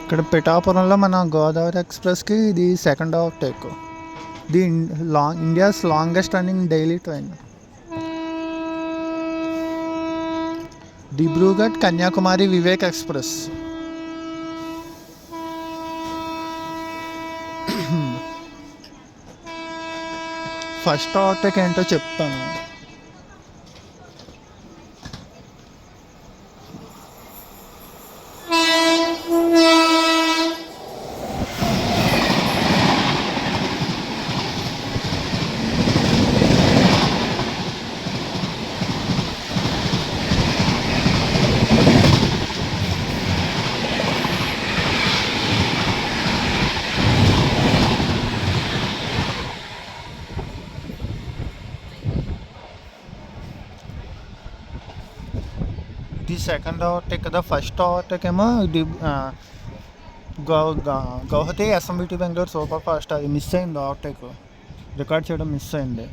ఇక్కడ పిఠాపురంలో మన గోదావరి ఎక్స్ప్రెస్కి ఇది second overtake. The India's longest running daily train. Dibrugarh Kanyakumari Vivek express. First overtake ఏంటో చెప్తాను. ఇది సెకండ్ ఓవర్టేక్ కదా. ఫస్ట్ ఓవర్టేక్ ఏమో Guwahati SMBT Bengaluru super fast. అది మిస్ అయింది ఓవర్టేక్, రికార్డ్ చేయడం మిస్ అయింది.